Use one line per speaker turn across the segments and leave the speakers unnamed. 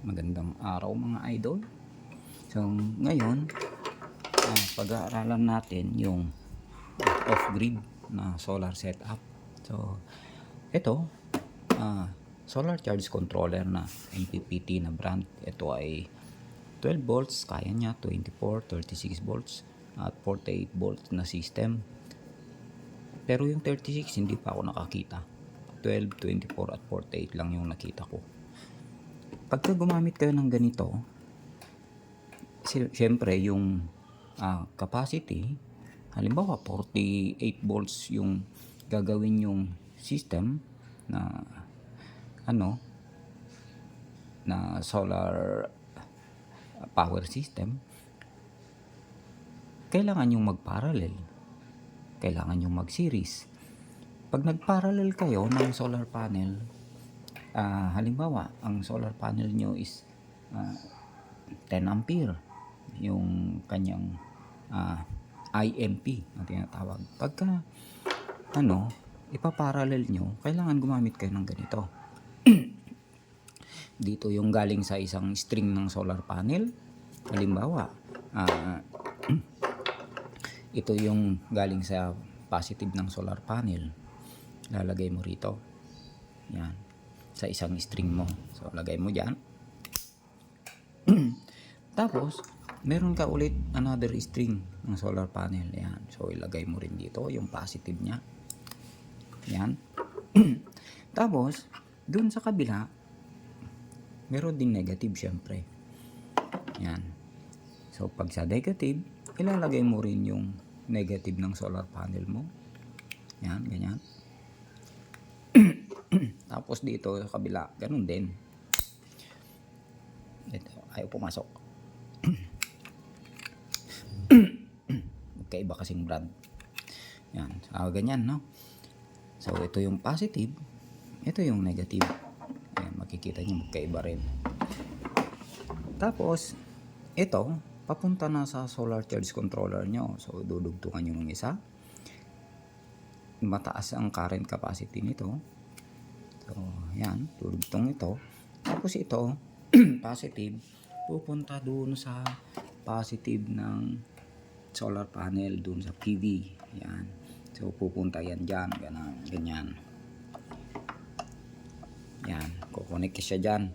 Magandang araw mga idol. So ngayon, pag-aaralan natin yung off-grid na solar setup. So ito, solar charge controller na MPPT na brand. Ito ay 12 volts, kaya niya 24, 36 volts at 48 volts na system. Pero yung 36 hindi pa ako nakakita. 12, 24 at 48 lang yung nakita ko. Pagka gumamit kayo ng ganito, siyempre yung capacity, halimbawa 48 volts yung gagawin yung system na na solar power system, kailangan yung mag-parallel, kailangan yung mag-series. Pag nag-parallel kayo ng solar panel, halimbawa ang solar panel nyo is 10 ampere yung kanyang IMP na tinatawag. Pagka ipaparallel nyo, kailangan gumamit kayo ng ganito. Dito yung galing sa isang string ng solar panel. Halimbawa, ito yung galing sa positive ng solar panel. Lalagay mo rito. Yan. Sa isang string mo. So, lagay mo dyan. Tapos, meron ka ulit another string ng solar panel. Yan. So, ilagay mo rin dito yung positive niya. Yan. Tapos, dun sa kabila, meron din negative syempre. Yan. So, pag sa negative, ilalagay mo rin yung negative ng solar panel mo. Yan, ganyan. Tapos dito sa kabila, ganun din. Ito, ayaw pumasok. Magkaiba kasing brand. Yan, ganyan, no? So, ito yung positive, ito yung negative. Ayan, makikita nyo magkaiba rin. Tapos, ito, papunta na sa solar charge controller nyo. So, dudugtungan nyo ng isa. Mataas ang current capacity nito. So, yan, dudugtong ito. Tapos ito, positive, pupunta doon sa positive ng solar panel, doon sa PV. Yan. So, pupunta yan dyan, ganyan. Yan, kukonek siya dyan.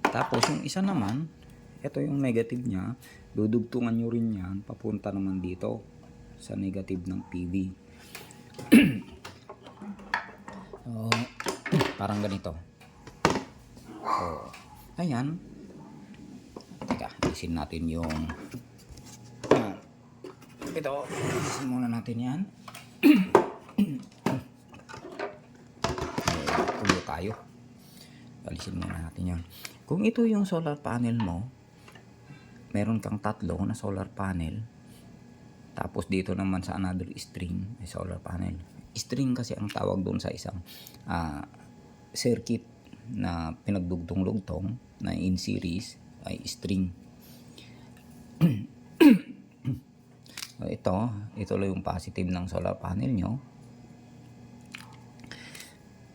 Tapos, yung isa naman, ito yung negative niya, dudugtungan nyo rin yan, papunta naman dito sa negative ng PV. So, parang ganito. So, ayan. Teka, alisin natin yung ito. Alisin muna natin yan. Tulo tayo. Alisin muna natin yan. Kung ito yung solar panel mo, meron kang tatlo na solar panel. Tapos dito naman sa another string ay solar panel. String kasi ang tawag doon sa isang circuit na pinagdugtong-lugtong na in series ay string. Ito lang yung positive ng solar panel nyo.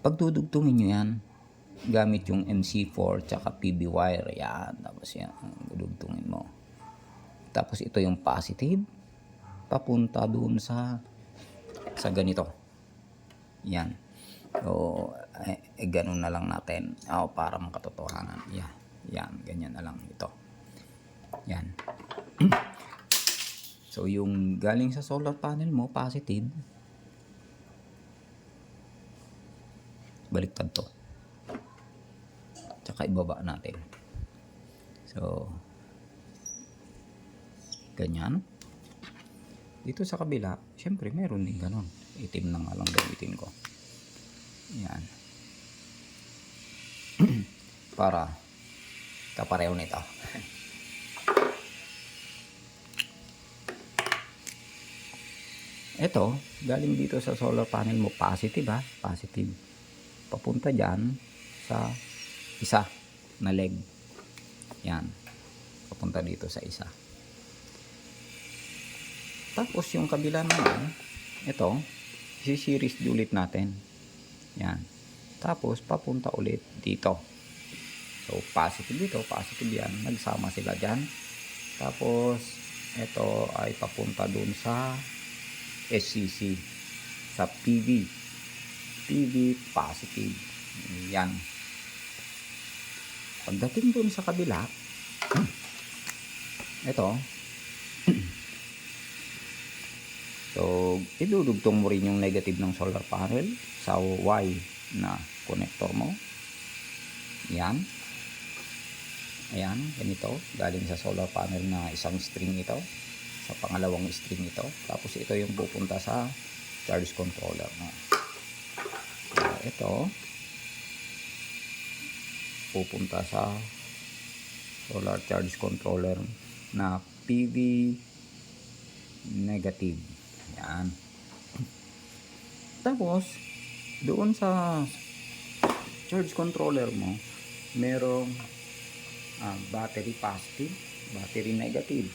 Pagdudugtungin nyo yan gamit yung MC4 tsaka PB wire. Yan. Tapos yan, dudugtungin mo. Tapos ito yung positive, papunta doon sa ganito. Yan. So, ganun na lang natin. Para makatotohanan. Yan, ganyan na lang ito. Yan. So, yung galing sa solar panel mo, positive. Baliktad to. Tsaka ibaba natin. So, ganyan. Dito sa kabila, syempre meron din ganon. Itim na nga lang gamitin ko. Yan. Para kapareho nito. Ito, galing dito sa solar panel mo, positive positive. Papunta dyan sa isa na leg. Yan. Papunta dito sa isa. Tapos yung kabila naman, ito, isi-series ulit natin. Yan. Tapos papunta ulit dito. So, positive dito, positive yan. Nagsama sila dyan. Tapos, ito ay papunta dun sa SCC. Sa PV. PV positive. Yan. Pagdating dun sa kabila, ito, so, idudugtong mo rin yung negative ng solar panel sa Y na connector mo. Yan. Ayan, ganito. Galing sa solar panel na isang string ito. Sa pangalawang string ito. Tapos ito yung pupunta sa charge controller mo. So, ito. Pupunta sa solar charge controller na PV negative. Yan. Tapos, doon sa charge controller mo, merong battery positive, battery negative.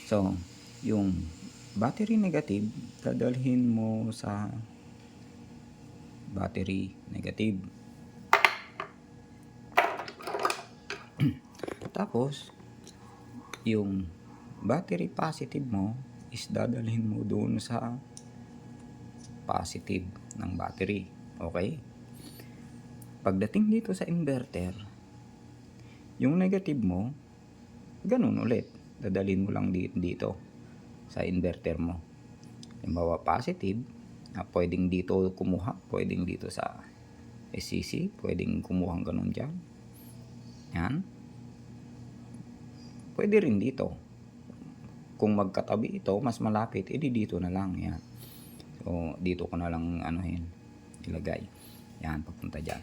So, yung battery negative, dadalhin mo sa battery negative. Tapos, yung battery positive mo is dadalhin mo doon sa positive ng battery. Okay? Pagdating dito sa inverter, yung negative mo, ganun ulit. Dadalhin mo lang dito sa inverter mo. Halimbawa positive, pwedeng dito kumuha, pwedeng dito sa SCC, pwedeng kumuha ganun dyan. Yan. Pwede rin dito. Kung magkatabi ito, mas malapit, edi dito na lang. Yan. So, dito ko na lang ilagay. Yan, papunta dyan.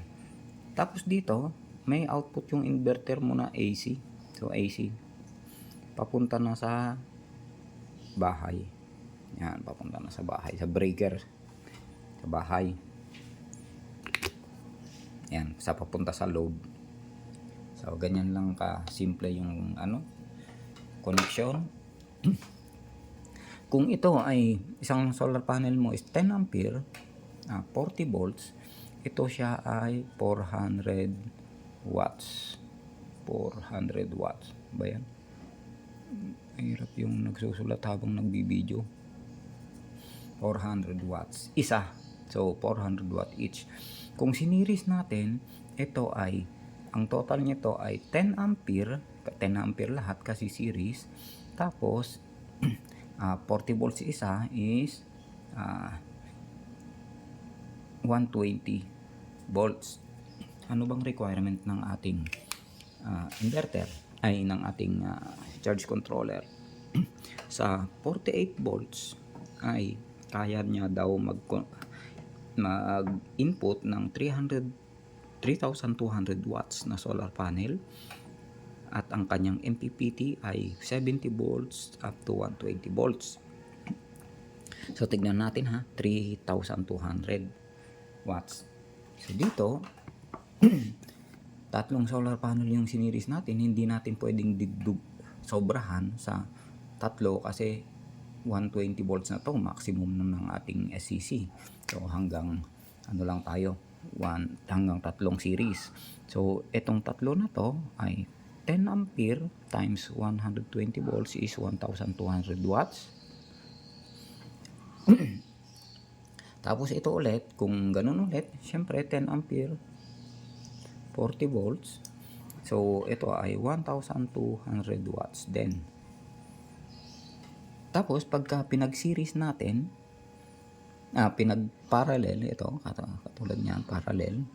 Tapos dito, may output yung inverter mo na AC. So, AC. Papunta na sa bahay. Yan, papunta na sa bahay. Sa breaker. Sa bahay. Yan, sa papunta sa load. So, ganyan lang ka-simple yung connection. Kung ito ay isang solar panel mo is 10 ampere, 40 volts, ito siya ay 400 watts. 400 watts. Ba yan? Mahirap yung nagsusulat habang nagbibideo. 400 watts. Isa. So, 400 watt each. Kung siniris natin, ito ay, ang total nito ay 10 ampere. 10 ampere lahat kasi series. Tapos, 40 volts isa is 120 volts. Ano bang requirement ng ating inverter? Ay, ng ating charge controller. Sa 48 volts ay kaya niya daw mag-input ng 3,200 watts na solar panel. At ang kanyang MPPT ay 70 volts up to 120 volts. So, tignan natin 3,200 watts. So, dito, tatlong solar panel yung siniris natin. Hindi natin pwedeng sobrahan sa tatlo kasi 120 volts na to, maximum ng ating SCC. So, hanggang lang tayo, hanggang tatlong series. So, itong tatlo na to ay 10 ampere times 120 volts is 1,200 watts. Tapos ito ulit, kung ganun ulit, syempre 10 ampere, 40 volts. So, ito ay 1,200 watts din. Tapos, pagka pinag-series natin, pinag-parallel, ito, katulad niyan, parallel,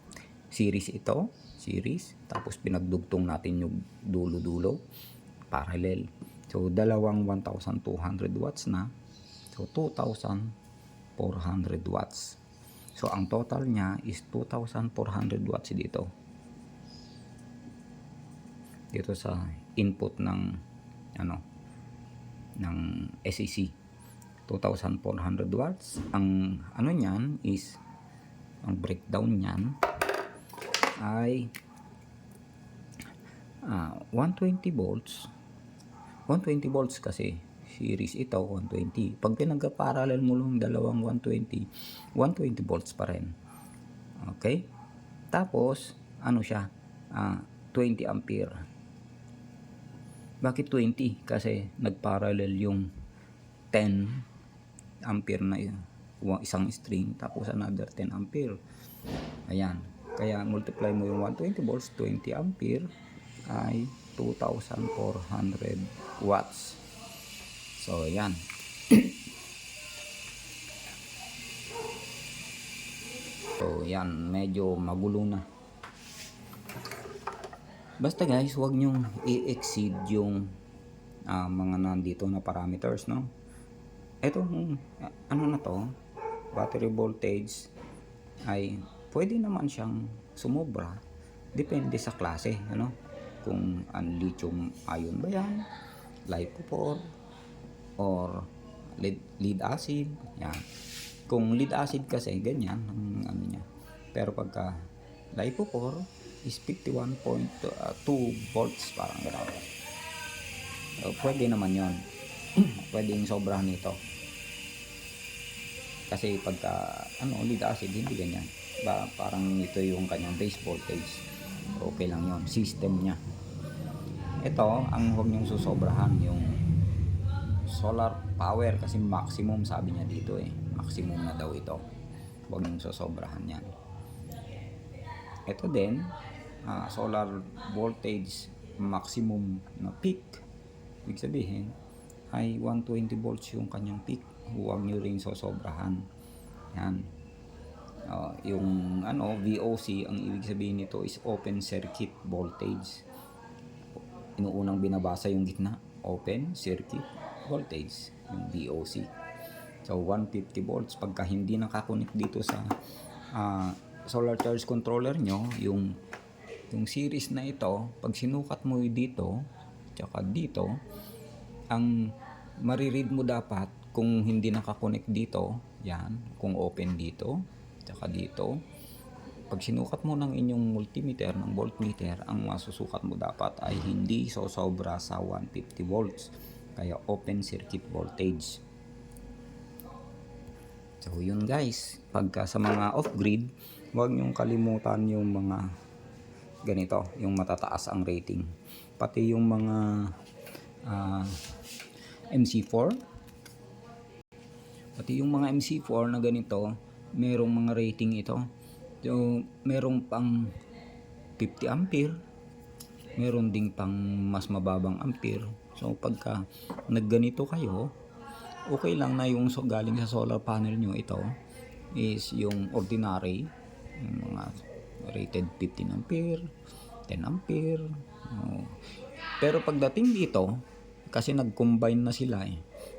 series ito, series, tapos pinagdugtong natin yung dulo-dulo, parallel. So, dalawang 1,200 watts na. So, 2,400 watts. So, ang total niya is 2,400 watts dito. Dito sa input ng ng SEC. 2,400 watts. Ang niyan is, ang breakdown niyan ay 120 volts. 120 volts kasi series ito 120. Pag pinagka-parallel mo lang dalawang 120 volts pa rin. Okay? Tapos siya? 20 ampere. Bakit 20? Kasi nagparallel yung 10 ampere na yun, isang string, tapos another 10 ampere. Ayan, kaya multiply mo yung 120 volts, 20 ampere ay 2,400 watts. So ayan. So yan, medyo magulo na. Basta guys, huwag nyong i-exceed yung mga nandito na parameters, no? Itong ano na to, battery voltage ay pwede naman siyang sumobra, depende sa klase, ano? Kung lithium ion ba yan, LiPo4 or lead acid, yan. Kung lead acid kasi ganyan ang ano niya, pero pagka LiPo4 is 51.2 volts, parang gano'n. So, pwede naman yon. Pwedeng sobrahan nito. Kasi pagka lead acid, hindi ganyan. Parang ito yung kanyang base voltage. Okay lang yon, system niya. Ito, ang huwag niyong susobrahan, yung solar power, kasi maximum sabi niya dito maximum na daw ito. Huwag niyong susobrahan yan. Ito din, solar voltage maximum na peak, ibig sabihin ay 120 volts yung kanyang peak. Huwag nyo rin sosobrahan yan. Yung VOC, ang ibig sabihin nito is open circuit voltage. Inuunang binabasa yung gitna, open circuit voltage, yung VOC. So 150 volts pagka hindi nakakonect dito sa solar charge controller nyo, yung series na ito, pag sinukat mo dito tsaka dito, ang mariread mo dapat kung hindi nakakonect dito, yan, kung open dito tsaka dito, pag sinukat mo ng inyong multimeter, ng voltmeter, ang masusukat mo dapat ay hindi sosobra sa 150 volts, kaya open circuit voltage. So yun guys, pagka sa mga off-grid, huwag nyong kalimutan yung mga ganito, yung matataas ang rating. Pati yung mga MC4, pati yung mga MC4 na ganito, merong mga rating ito. So merong pang 50 ampere, meron ding pang mas mababang ampere. So pagka nagganito kayo, okay lang na yung galing sa solar panel nyo, ito is yung ordinary, yung mga rated 15 ampere, 10 ampere. Pero pagdating dito, kasi nag-combine na sila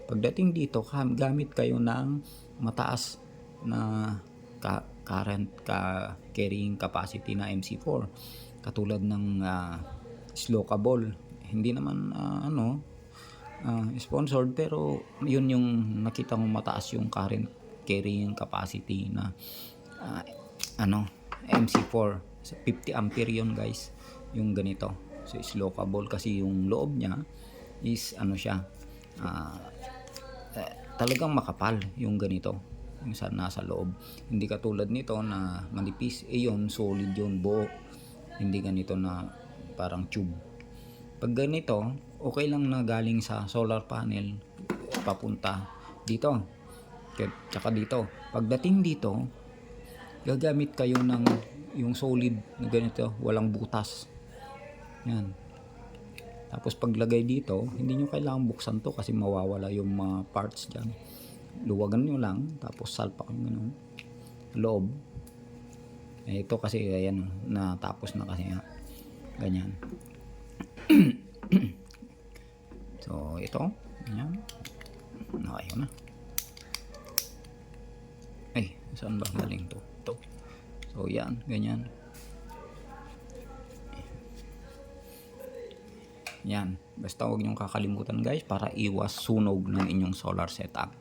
pagdating dito, gamit kayo ng mataas na current carrying capacity na MC4, katulad ng Slokable. Hindi naman sponsored, pero yun yung nakita mo mataas yung current carrying capacity na MC4. 50 ampere yun guys, yung ganito. So Slokable, kasi yung loob niya is siya, talagang makapal yung ganito, yung nasa loob. Hindi katulad nito na manipis, yun solid yun, buo. Hindi ganito na parang tube. Pag ganito, okay lang na galing sa solar panel papunta dito, tsaka dito. Pagdating dito, gagamit kayo ng yung solid na ganito, walang butas. Yan. Tapos paglagay dito, hindi nyo kailangan buksan to kasi mawawala yung mga parts dyan. Luwagan nyo lang, tapos salpak nyo ng loob. Ito kasi ayan, natapos na kasi ganyan. So ito, ganyan. Okay na. Ay, saan ba galing to? Ito. So yan, ganyan. Yan, basta huwag niyong kakalimutan guys, para iwas sunog ng inyong solar setup.